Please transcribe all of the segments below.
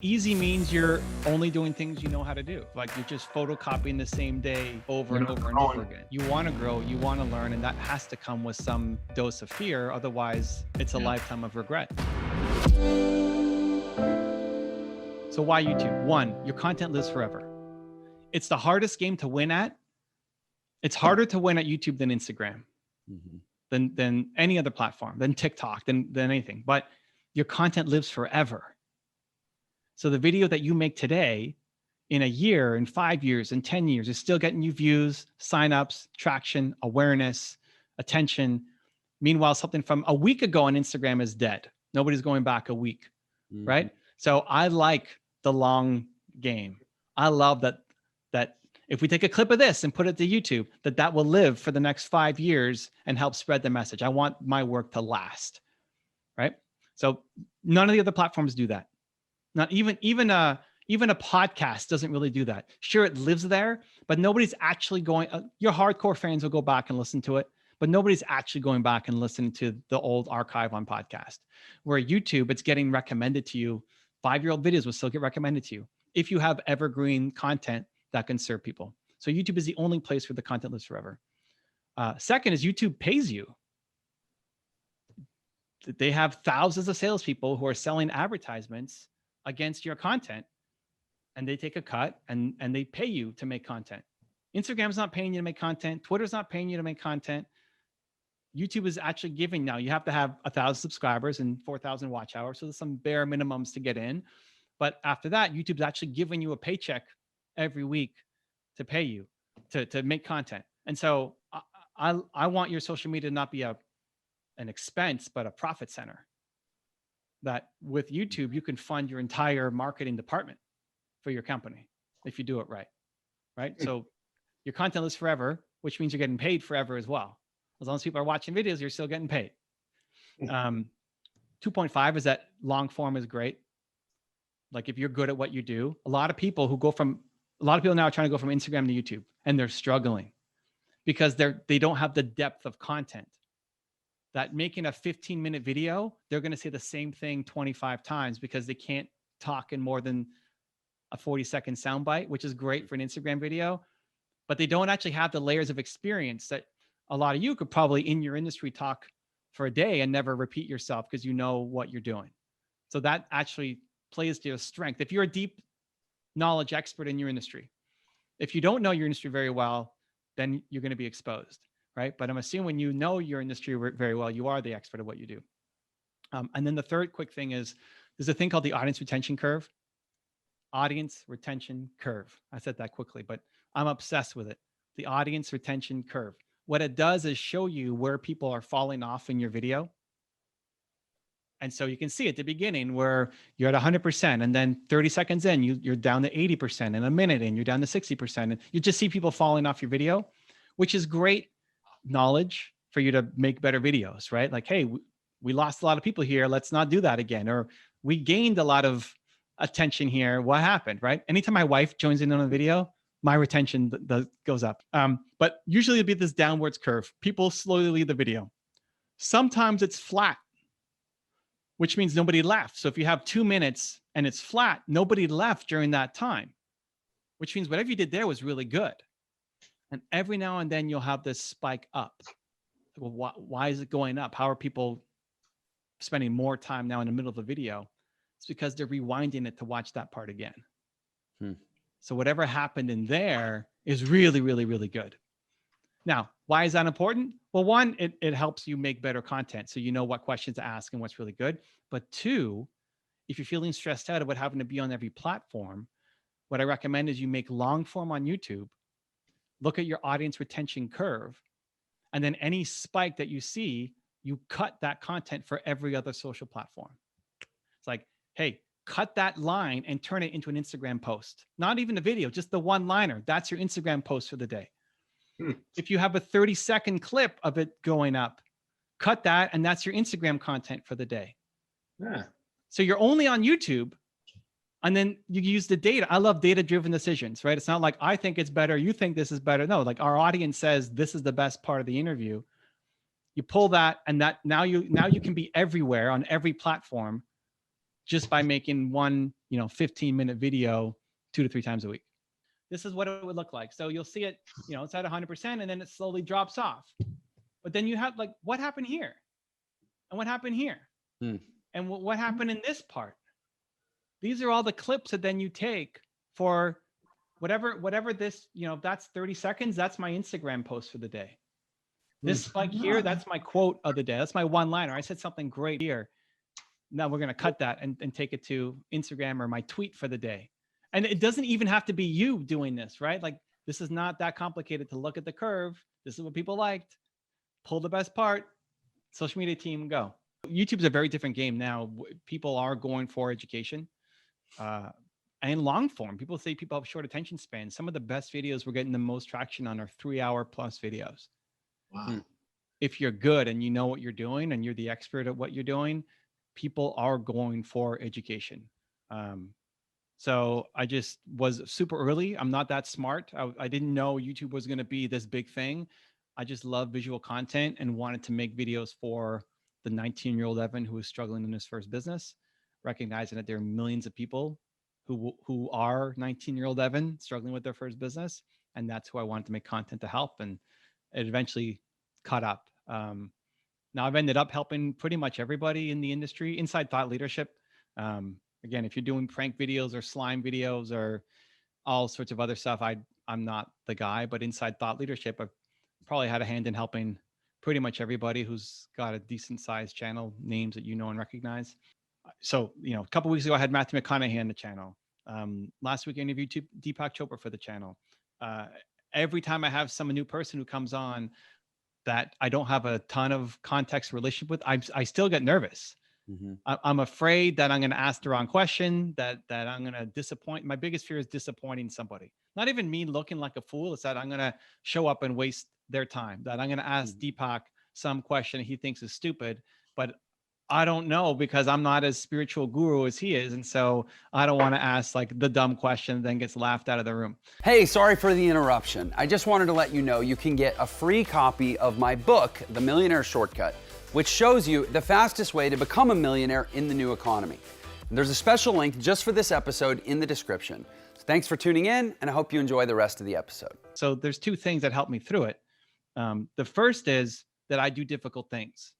Easy means you're only doing things you know how to do. Like you're just photocopying the same day over and over and over again. You want to grow, you want to learn, and that has to come with some dose of fear. Otherwise, it's a lifetime of regret. So why YouTube? One, your content lives forever. It's the hardest game to win at. It's harder to win at YouTube than Instagram, than any other platform, than TikTok, than anything. But your content lives forever. So the video that you make today, in a year, in 5 years, in 10 years, is still getting you views, signups, traction, awareness, attention. Meanwhile, something from a week ago on Instagram is dead. Nobody's going back a week, right? So I like the long game. I love that if we take a clip of this and put it to YouTube, that will live for the next 5 years and help spread the message. I want my work to last, right? So none of the other platforms do that. Not even a podcast doesn't really do that. Sure, it lives there, but nobody's actually going. Your hardcore fans will go back and listen to it, but nobody's actually going back and listening to the old archive on podcast. Where YouTube, it's getting recommended to you. 5-year-old videos will still get recommended to you if you have evergreen content that can serve people. So YouTube is the only place where the content lives forever. Second is YouTube pays you. They have thousands of salespeople who are selling advertisements against your content, and they take a cut and they pay you to make content. Instagram's not paying you to make content. Twitter's not paying you to make content. YouTube is actually giving, now you have to have 1,000 subscribers and 4,000 watch hours. So there's some bare minimums to get in. But after that, YouTube's actually giving you a paycheck every week to pay you to make content. And so I want your social media to not be an expense, but a profit center. That with YouTube, you can fund your entire marketing department for your company if you do it right, right? So your content lives forever, which means you're getting paid forever as well. As long as people are watching videos, you're still getting paid. 2.5 is that long form is great. Like if you're good at what you do, a lot of people now are trying to go from Instagram to YouTube, and they're struggling because they don't have the depth of content. That making a 15-minute video, they're going to say the same thing 25 times because they can't talk in more than a 40-second soundbite, which is great for an Instagram video, but they don't actually have the layers of experience that a lot of you could probably in your industry talk for a day and never repeat yourself because you know what you're doing. So that actually plays to your strength. If you're a deep knowledge expert in your industry, if you don't know your industry very well, then you're going to be exposed. Right? But I'm assuming when you know your industry very well, you are the expert of what you do. And then the third quick thing is there's a thing called the audience retention curve. Audience retention curve. I said that quickly, but I'm obsessed with it. The audience retention curve. What it does is show you where people are falling off in your video. And so you can see at the beginning where you're at 100%, and then 30 seconds in, you're down to 80%, and a minute in, you're down to 60%. And you just see people falling off your video, which is great knowledge for you to make better videos, right? Like, hey, we lost a lot of people here. Let's not do that again. Or we gained a lot of attention here. What happened, right? Anytime my wife joins in on a video, my retention goes up. But usually it'll be this downwards curve. People slowly leave the video. Sometimes it's flat, which means nobody left. So if you have 2 minutes and it's flat, nobody left during that time, which means whatever you did there was really good. And every now and then you'll have this spike up. Well, why is it going up? How are people spending more time now in the middle of a video? It's because they're rewinding it to watch that part again. So whatever happened in there is really, really, really good. Now, why is that important? Well, one, it helps you make better content. So you know what questions to ask and what's really good. But two, if you're feeling stressed out about having to be on every platform, what I recommend is you make long form on YouTube. Look at your audience retention curve, and then any spike that you see, you cut that content for every other social platform. It's like, hey, cut that line and turn it into an Instagram post. Not even a video, just the one-liner. That's your Instagram post for the day. If you have a 30-second clip of it going up, cut that, and that's your Instagram content for the day. So you're only on YouTube, and then you use the data. I love data-driven decisions, right? It's not like I think it's better, you think this is better. No, like our audience says this is the best part of the interview. You pull that, and that now you can be everywhere on every platform just by making one 15-minute video 2 to 3 times a week. This is what it would look like. So you'll see it, it's at 100% and then it slowly drops off. But then you have like, what happened here? And what happened here? And what happened in this part? These are all the clips that then you take for whatever this, if that's 30 seconds, that's my Instagram post for the day. This spike here, that's my quote of the day. That's my one-liner. I said something great here. Now we're going to cut that and take it to Instagram or my tweet for the day. And it doesn't even have to be you doing this, right? Like, this is not that complicated to look at the curve. This is what people liked. Pull the best part. Social media team, go. YouTube's a very different game now. People are going for education. And long form. People say people have short attention spans. Some of the best videos we're getting the most traction on are 3-hour plus videos. Wow. If you're good and you know what you're doing and you're the expert at what you're doing, people are going for education. So I just was super early. I'm not that smart. I didn't know YouTube was going to be this big thing. I just love visual content and wanted to make videos for the 19-year-old Evan who was struggling in his first business, recognizing that there are millions of people who are 19-year-old Evan struggling with their first business. And that's who I wanted to make content to help. And it eventually caught up. Now I've ended up helping pretty much everybody in the industry, inside thought leadership. Again, if you're doing prank videos or slime videos or all sorts of other stuff, I'm not the guy, but inside thought leadership, I've probably had a hand in helping pretty much everybody who's got a decent sized channel, names that you know and recognize. So, a couple of weeks ago, I had Matthew McConaughey on the channel. Last week, I interviewed Deepak Chopra for the channel. Every time I have some new person who comes on that I don't have a ton of context relationship with, I still get nervous. I'm afraid that I'm going to ask the wrong question, that I'm going to disappoint. My biggest fear is disappointing somebody. Not even me looking like a fool. It's that I'm going to show up and waste their time, that I'm going to ask Deepak some question he thinks is stupid, but I don't know because I'm not as spiritual guru as he is. And so I don't want to ask like the dumb question, then gets laughed out of the room. Hey, sorry for the interruption. I just wanted to let you know you can get a free copy of my book, The Millionaire Shortcut, which shows you the fastest way to become a millionaire in the new economy. And there's a special link just for this episode in the description. So thanks for tuning in, and I hope you enjoy the rest of the episode. So there's 2 things that help me through it. The first is that I do difficult things.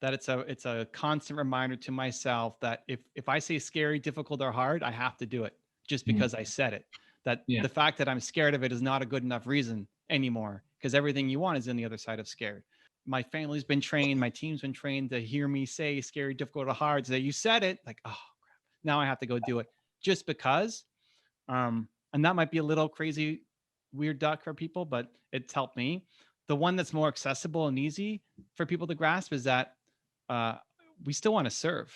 That it's a constant reminder to myself that if I say scary, difficult, or hard, I have to do it just because I said it. That the fact that I'm scared of it is not a good enough reason anymore, because everything you want is on the other side of scared. My family's been trained, my team's been trained to hear me say scary, difficult, or hard. So you said it, like, oh crap, now I have to go do it just because. And that might be a little crazy, weird duck for people, but it's helped me. The one that's more accessible and easy for people to grasp is that we still want to serve.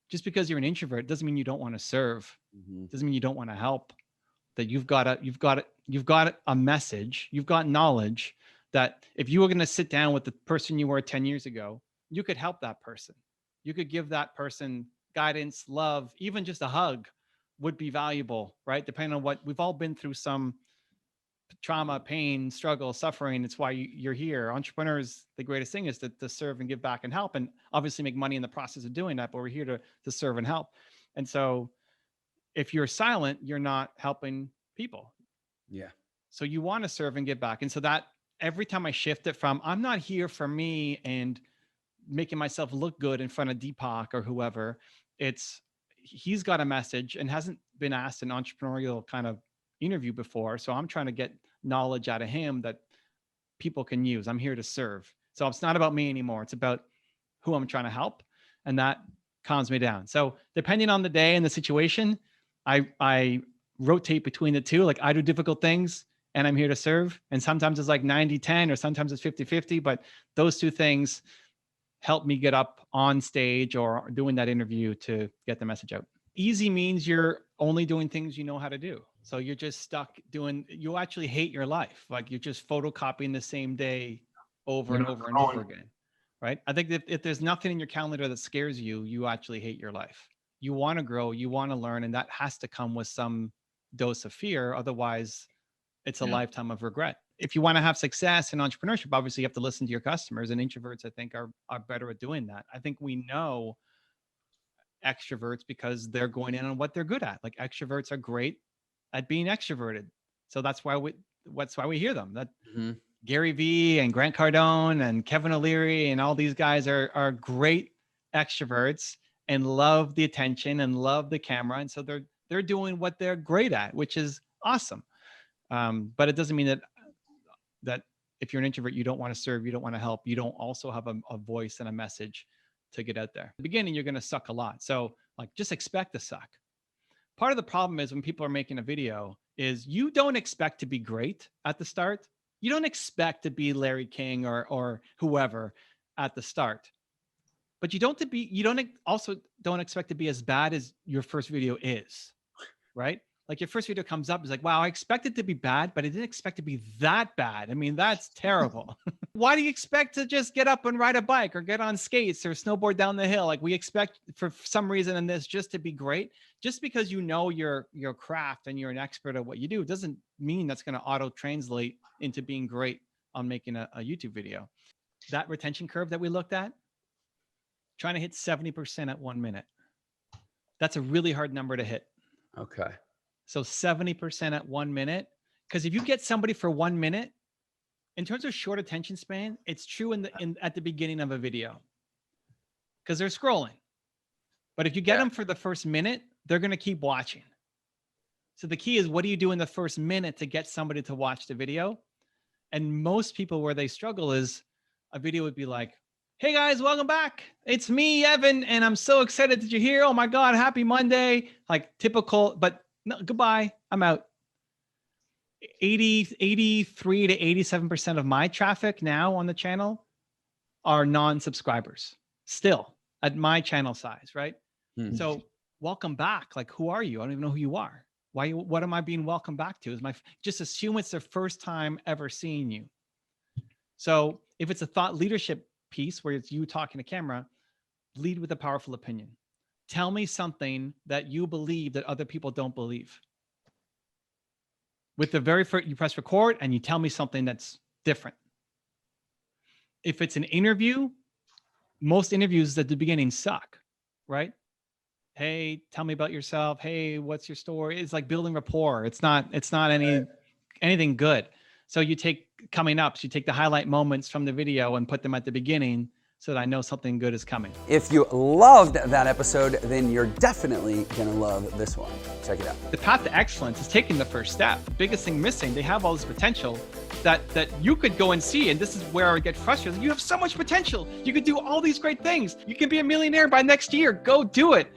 Just because you're an introvert doesn't mean you don't want to serve. Doesn't mean you don't want to help. That you've got a message, you've got knowledge that if you were going to sit down with the person you were 10 years ago, you could help that person. You could give that person guidance, love, even just a hug would be valuable, right? Depending on what we've all been through, some trauma, pain, struggle, suffering. It's why you're here. Entrepreneurs, the greatest thing is to serve and give back and help, and obviously make money in the process of doing that. But we're here to serve and help. And so if you're silent, you're not helping people. Yeah. So you want to serve and give back. And so that every time I shift it from, I'm not here for me and making myself look good in front of Deepak or whoever, it's he's got a message and hasn't been asked an entrepreneurial kind of interview before. So I'm trying to get knowledge out of him that people can use. I'm here to serve. So it's not about me anymore. It's about who I'm trying to help. And that calms me down. So depending on the day and the situation, I rotate between the two. Like I do difficult things and I'm here to serve. And sometimes it's like 90-10 or sometimes it's 50-50, but those 2 things help me get up on stage or doing that interview to get the message out. Easy means you're only doing things you know how to do. So you're just stuck doing, you actually hate your life. Like you're just photocopying the same day over and over and over again, right? I think that if there's nothing in your calendar that scares you, you actually hate your life. You want to grow, you want to learn, and that has to come with some dose of fear. Otherwise, it's a lifetime of regret. If you want to have success in entrepreneurship, obviously you have to listen to your customers, and introverts, I think, are better at doing that. I think we know extroverts because they're going in on what they're good at. Like extroverts are great at being extroverted. So that's why we hear them. That Gary Vee and Grant Cardone and Kevin O'Leary and all these guys are great extroverts and love the attention and love the camera. And so they're doing what they're great at, which is awesome. But it doesn't mean that if you're an introvert, you don't want to serve, you don't want to help, you don't also have a voice and a message to get out there. In the beginning, you're going to suck a lot. So like, just expect to suck. Part of the problem is when people are making a video is you don't expect to be great at the start. You don't expect to be Larry King or whoever at the start, but you don't expect to be as bad as your first video is, right? Like your first video comes up, it's like, wow, I expected to be bad, but I didn't expect to be that bad. I mean, that's terrible. Why do you expect to just get up and ride a bike or get on skates or snowboard down the hill? Like we expect for some reason in this just to be great. Just because you know your craft and you're an expert at what you do doesn't mean that's going to auto translate into being great on making a YouTube video. That retention curve that we looked at, trying to hit 70% at 1 minute. That's a really hard number to hit. Okay. So 70% at 1 minute, because if you get somebody for 1 minute, in terms of short attention span, it's true at the beginning of a video because they're scrolling. But if you get them for the first minute, they're going to keep watching. So the key is, what do you do in the first minute to get somebody to watch the video? And most people where they struggle is a video would be like, hey guys, welcome back. It's me, Evan, and I'm so excited that you're here. Oh my God, happy Monday. Like typical, but no, goodbye, I'm out. 83 to 87% of my traffic now on the channel are non-subscribers still at my channel size, right? So welcome back. Like, who are you? I don't even know who you are. What am I being welcome back to? Just assume it's their first time ever seeing you. So if it's a thought leadership piece where it's you talking to camera, lead with a powerful opinion. Tell me something that you believe that other people don't believe. With the very first, you press record and you tell me something that's different. If it's an interview, most interviews at the beginning suck, right? Hey, tell me about yourself. Hey, what's your story? It's like building rapport. It's not anything good. So you take coming ups, you take the highlight moments from the video and put them at the beginning so that I know something good is coming. If you loved that episode, then you're definitely gonna love this one. Check it out. The path to excellence is taking the first step. The biggest thing missing, they have all this potential that you could go and see, and this is where I get frustrated. You have so much potential. You could do all these great things. You can be a millionaire by next year. Go do it.